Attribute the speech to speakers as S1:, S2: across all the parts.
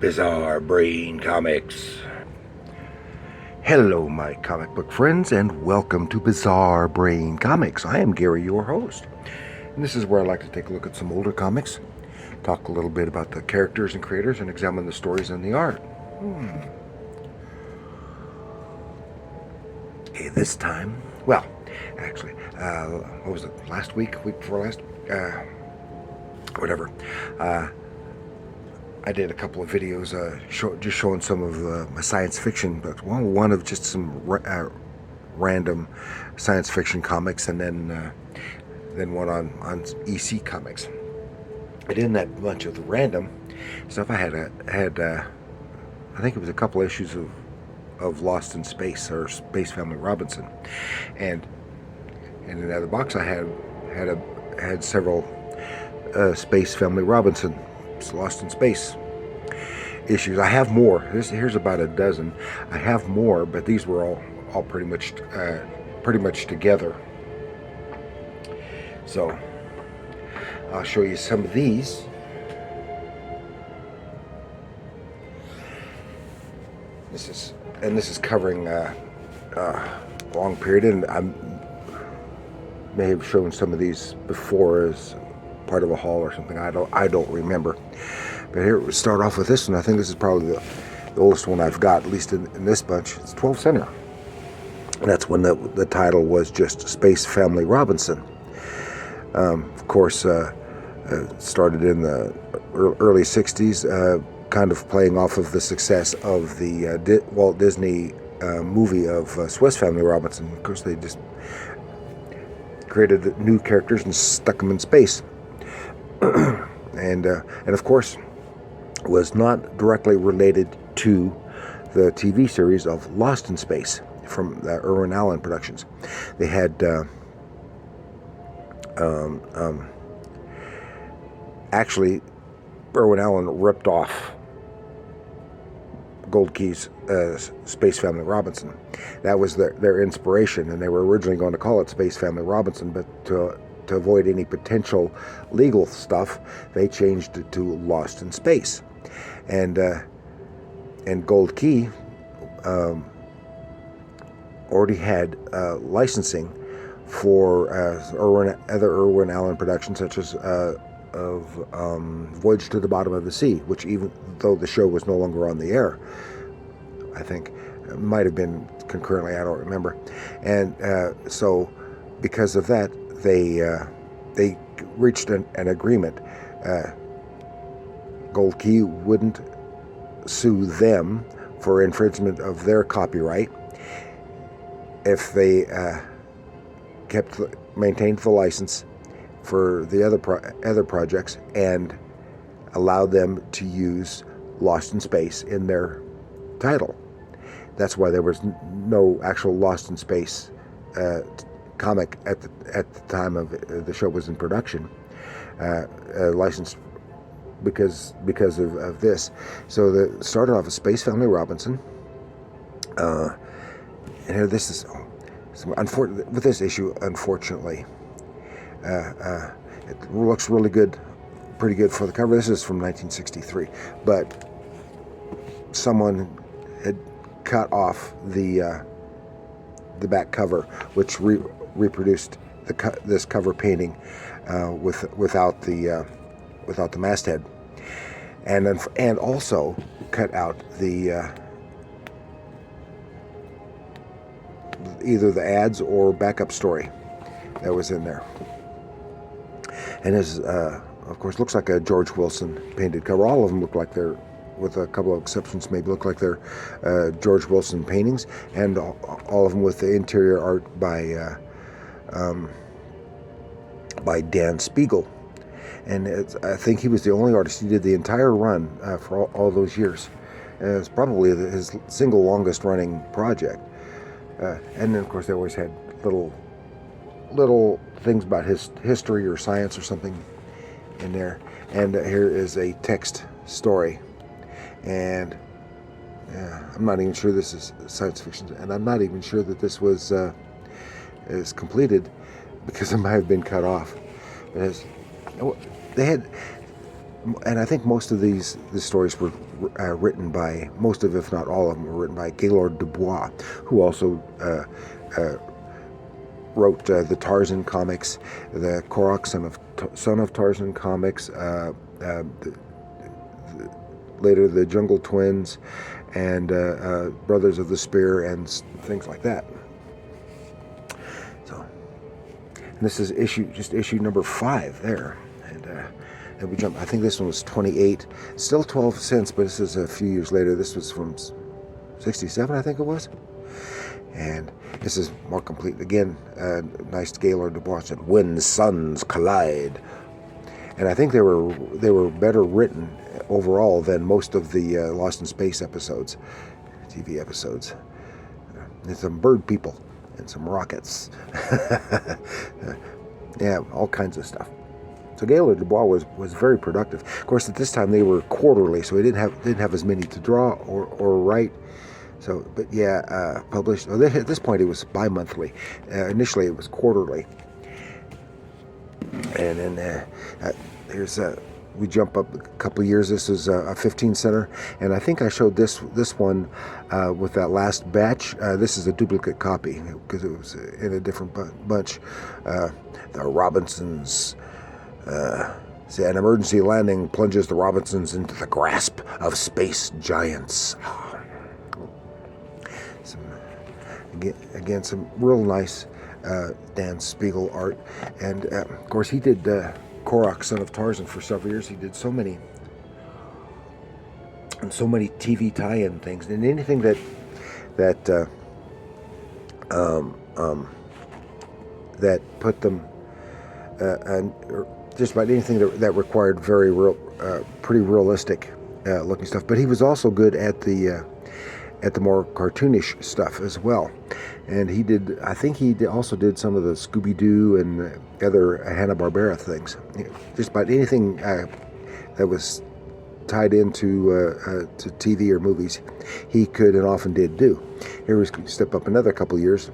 S1: Bizarre Brain Comics. Hello, my comic book friends, and welcome to Bizarre Brain Comics. I am Gary, your host, and this is where I like to take a look at some older comics, talk a little bit about the characters and creators, and examine the stories and the art. Okay, this time, well, actually, what was it, last week, week before last, whatever, I did a couple of videos just showing some of my science fiction, but one of just some random science fiction comics, and then one on EC comics. I didn't have much of the random stuff. I had I think it was a couple issues of Lost in Space, or Space Family Robinson, and in the other box I had several Space Family Robinson, Lost in Space issues. I have more. Here's about a dozen. I have more, but these were all pretty much together. So I'll show you some of these. This is covering a long period, and I may have shown some of these before as part of a haul or something. I don't remember. But here we start off with this one. I think this is probably the oldest one I've got, at least in this bunch. It's 12 center. And that's when the title was just Space Family Robinson. Of course, started in the early 60s, kind of playing off of the success of the Walt Disney movie of Swiss Family Robinson. Of course, they just created new characters and stuck them in space. and of course, was not directly related to the TV series of Lost in Space from the Irwin Allen Productions. They had actually, Irwin Allen ripped off Gold Key's Space Family Robinson. That was their inspiration, and they were originally going to call it Space Family Robinson, but to avoid any potential legal stuff, they changed it to Lost in Space. And Gold Key already had licensing for other Irwin Allen productions, such as Voyage to the Bottom of the Sea, which, even though the show was no longer on the air, I think it might have been concurrently, I don't remember. And so because of that, they reached an agreement. Gold Key wouldn't sue them for infringement of their copyright if they maintained the license for the other projects and allowed them to use Lost in Space in their title. That's why there was no actual Lost in Space comic at the time of the show was in production, licensed because of this. So it started off as Space Family Robinson, and here this is with this issue. Unfortunately, it looks really good, pretty good for the cover. This is from 1963, but someone had cut off the back cover, which reproduced this cover painting without the masthead, and also cut out the either the ads or backup story that was in there. And this, of course, looks like a George Wilson painted cover. All of them look like they're, with a couple of exceptions, maybe look like they're George Wilson paintings, and all of them with the interior art by Dan Spiegel. And I think he was the only artist. He did the entire run for all those years. It's probably his single longest running project. And then, of course, they always had little things about his history or science or something in there. And here is a text story. And I'm not even sure this is science fiction, and I'm not even sure that this was is completed, because it might have been cut off. But they had and I think most of the stories were written by, most of, if not all of them, were written by Gaylord Dubois, who also wrote the Tarzan comics, the Korok Son of Tarzan comics, later the Jungle Twins, and Brothers of the Spear, and things like that. So, and this is issue number 5 there, and we jump. I think this one was 28, still 12 cents, but this is a few years later. This was from 67, I think it was. And this is more complete. Again, nice Gaylord Dubois. When suns collide, and I think they were better written overall than most of the Lost in Space episodes, TV episodes. And some bird people and some rockets. Yeah, all kinds of stuff. So Gaylord Dubois was very productive. Of course, at this time they were quarterly, so he didn't have as many to draw or write. So, but yeah, published. At this point, it was bi-monthly. Initially, it was quarterly. And then here's we jump up a couple of years. This is a 15-center, and I think I showed this one with that last batch. This is a duplicate copy because it was in a different bunch. The Robinsons. An emergency landing plunges the Robinsons into the grasp of space giants. Again, some real nice Dan Spiegel art, and of course he did Korok, Son of Tarzan, for several years. He did so many TV tie-in things, and anything that put them and just about anything that required very real, pretty realistic looking stuff. But he was also good at the more cartoonish stuff as well. And I think he also did some of the Scooby-Doo and other Hanna-Barbera things. Just about anything that was tied into to TV or movies, he could and often did do. Here we step up another couple of years.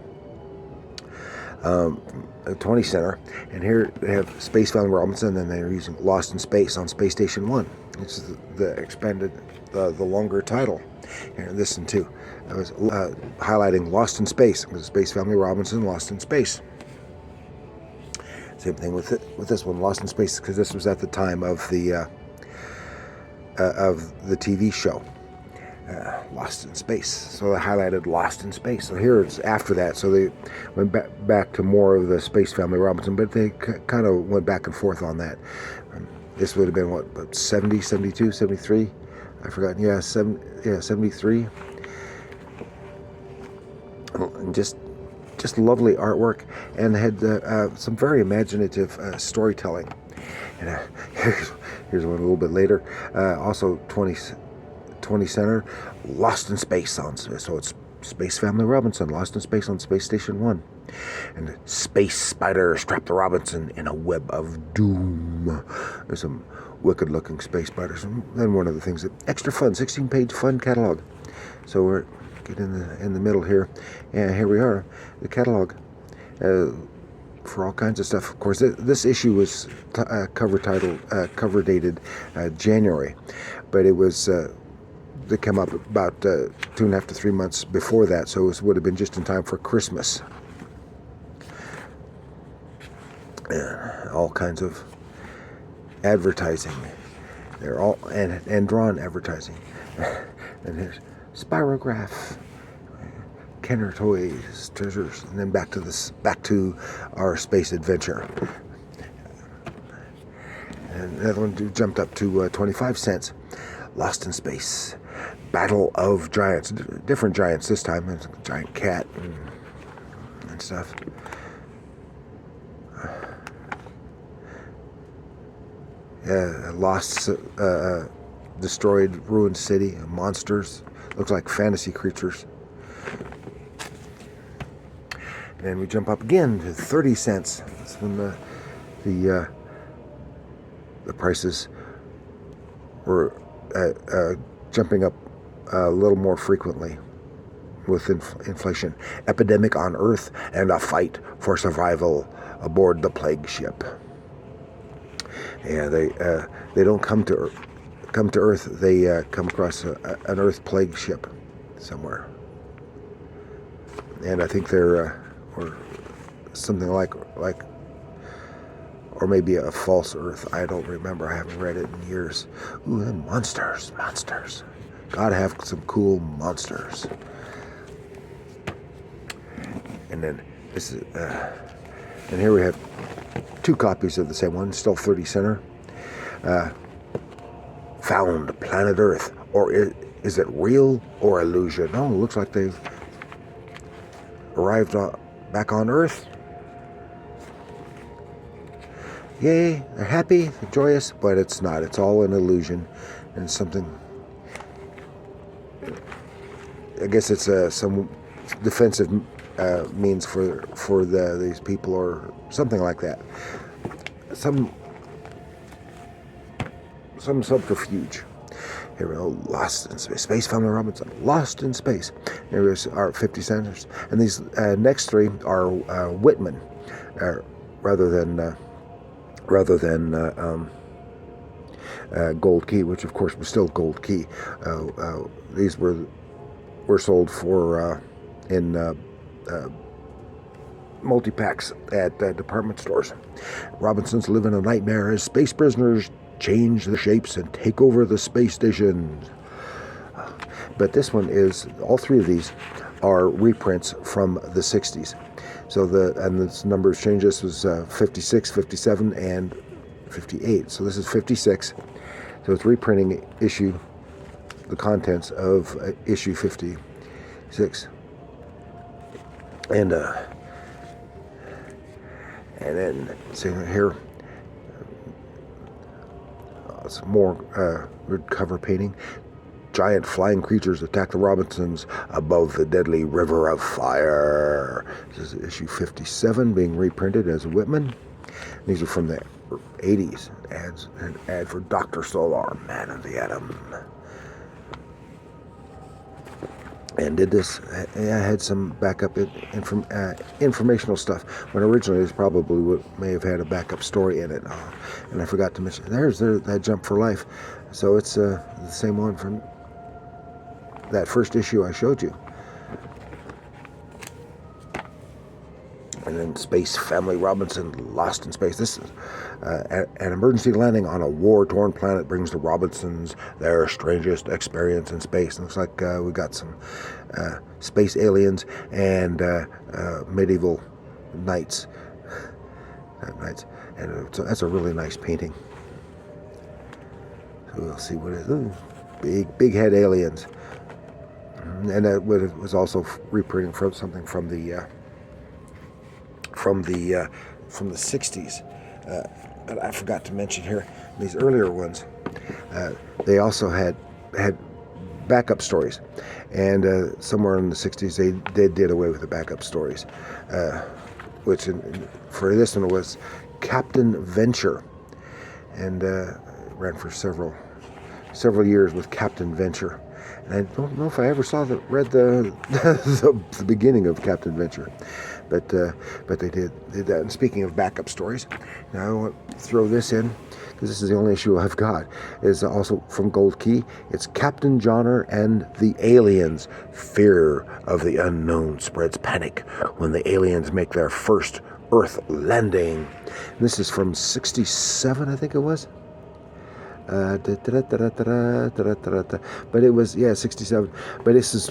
S1: A 20 center, and here they have Space Family Robinson, and they're using Lost in Space on Space Station 1. It's the expanded, the longer title. Here, this one too. I was highlighting Lost in Space. It was Space Family Robinson, Lost in Space. Same thing with this one, Lost in Space, because this was at the time of the TV show. Lost in Space. So they highlighted Lost in Space. So here it's after that. So they went back to more of the Space Family Robinson, but they kind of went back and forth on that. This would have been what, 70, 72, 73? I forgot. Yeah, 73. And just lovely artwork, and had some very imaginative storytelling. And here's one a little bit later. Also 20 center, Lost in Space so it's Space Family Robinson, Lost in Space on Space Station 1. And the space spider strapped the Robinson in a web of doom. There's some wicked looking space spiders. And one of the things, extra fun, 16-page fun catalog. So we're getting in the middle here, and here we are, the catalog for all kinds of stuff. Of course, this issue was cover dated January, but it was they came up about 2.5 to 3 months before that, so it would have been just in time for Christmas. All kinds of advertising. They're all and drawn advertising. And here's Spirograph, Kenner Toys, Treasures, and then back to our space adventure. And another one jumped up to 25 cents. Lost in Space, Battle of Giants, different giants this time. There's a giant cat and stuff. Lost, destroyed, ruined city, monsters. Looks like fantasy creatures. And we jump up again to 30 cents. That's when the prices were jumping up a little more frequently with inflation. Epidemic on Earth and a fight for survival aboard the plague ship. Yeah, they don't come to Earth. They come across an Earth plague ship somewhere, and I think they're or something like or maybe a false Earth. I don't remember. I haven't read it in years. Ooh, and monsters. Gotta have some cool monsters. And then this is, and here we have 2 copies of the same one, still 30 center. Found planet Earth, or is it real or illusion? Oh, it looks like they've arrived back on Earth. Yay, they're happy, they're joyous, but it's not. It's all an illusion, and something. I guess it's some defensive means for these people, or something like that. Some subterfuge. Here we go, Lost in Space. Space Family Robinson, Lost in Space. Here is our 50 centers. And these next 3 are Whitman, rather than Gold Key, which of course was still Gold Key. These were sold for in multi-packs at department stores. Robinsons live in a nightmare as space prisoners change their shapes and take over the space stations. But this one is, all 3 of these are reprints from the 60s. So this numbers change. This was 56, 57, and 58. So this is 56. So it's reprinting the contents of issue 56. And then see here, some more cover painting. Giant flying creatures attack the Robinsons above the deadly river of fire. This is issue 57, being reprinted as Whitman. These are from the 80s. An ad for Dr. Solar, Man of the Atom. And did this, had some backup informational stuff, when originally it probably may have had a backup story in it. And I forgot to mention, there's that Jump for Life. So it's the same one from that first issue I showed you. And then Space Family Robinson, Lost in Space. This is an emergency landing on a war-torn planet brings the Robinsons their strangest experience in space. Looks like we got some space aliens and medieval knights. And so that's a really nice painting. So we'll see what it is. Ooh, big head aliens. And that was also reprinting from something from the 60s. But I forgot to mention here, these earlier ones, they also had backup stories. And somewhere in the 60s, they did away with the backup stories, which for this one was Captain Venture, and ran for several years with Captain Venture. And I don't know if I ever read the beginning of Captain Venture, but they did that. And speaking of backup stories, now I want to throw this in because this is the only issue I've got. Is also from Gold Key. It's Captain Johnner and the Aliens. Fear of the unknown spreads panic when the aliens make their first Earth landing. And this is from '67, I think it was. But it was 67. But this is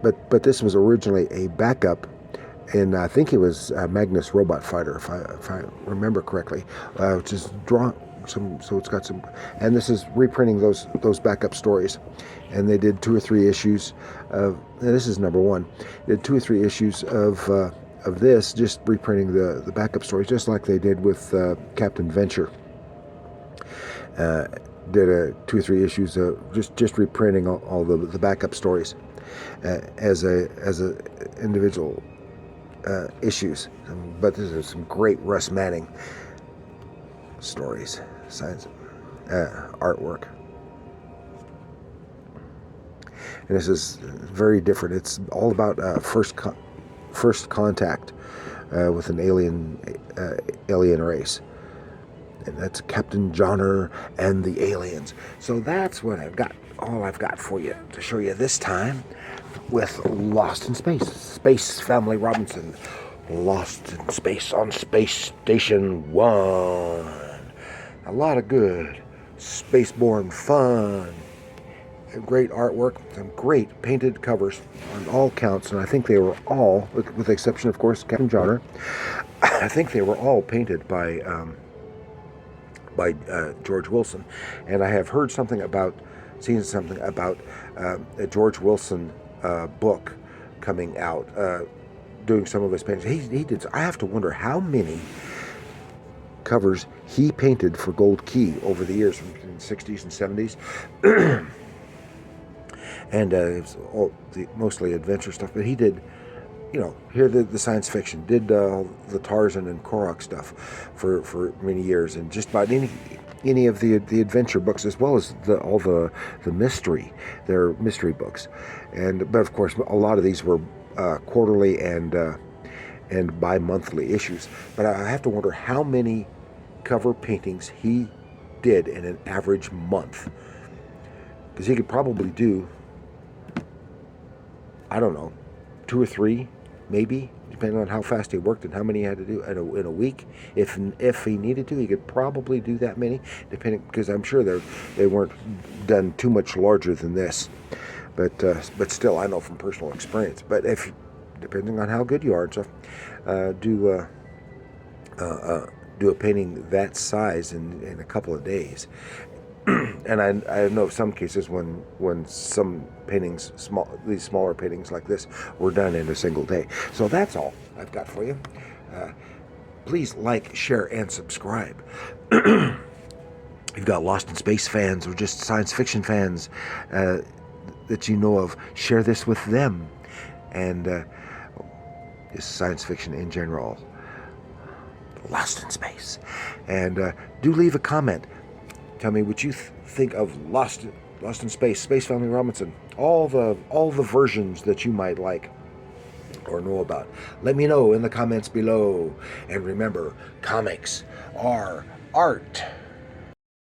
S1: but this was originally a backup, and I think it was Magnus Robot Fighter, if I remember correctly, which is drawn. So it's got some, and this is reprinting those backup stories, and they did 2 or 3 issues of. This is number 1. They did 2 or 3 issues of this, just reprinting the backup stories, just like they did with Captain Venture. Did 2 or 3 issues of just reprinting all the backup stories as a individual issues. But this is some great Russ Manning stories, science artwork, and this is very different. It's all about first contact with an alien race. and that's Captain Johnner and the aliens. So that's what I've got. All I've got for you to show you this time with Lost in Space. Space Family Robinson. Lost in Space on Space Station 1. A lot of good spaceborne fun. Great artwork, some great painted covers on all counts, and I think they were all, with the exception, of course, Captain Johnner, I think they were all painted by George Wilson. And I have heard something about, seen something about a George Wilson book coming out, doing some of his paintings. He did. I have to wonder how many covers he painted for Gold Key over the years, from the 60s and 70s. And it was mostly adventure stuff, but he did, here the science fiction, did the Tarzan and Korok stuff for many years, and just about any of the adventure books, as well as all the mystery, their mystery books, but of course a lot of these were quarterly and bi-monthly issues. But I have to wonder how many cover paintings he did in an average month, because he could probably do, I don't know, 2 or 3, maybe, depending on how fast he worked and how many he had to do in a week. If he needed to, he could probably do that many, depending, because I'm sure they weren't done too much larger than this. But still, I know from personal experience. But depending on how good you are and stuff, do a painting that size in a couple of days. And I know of some cases when some paintings, these smaller paintings like this, were done in a single day. So that's all I've got for you. Please like, share, and subscribe. You've got Lost in Space fans or just science fiction fans that you know of. Share this with them. And just science fiction in general. Lost in Space. And do leave a comment. Tell me what you think of Lost in Space, Space Family Robinson, all the versions that you might like or know about. Let me know in the comments below. And remember, comics are art.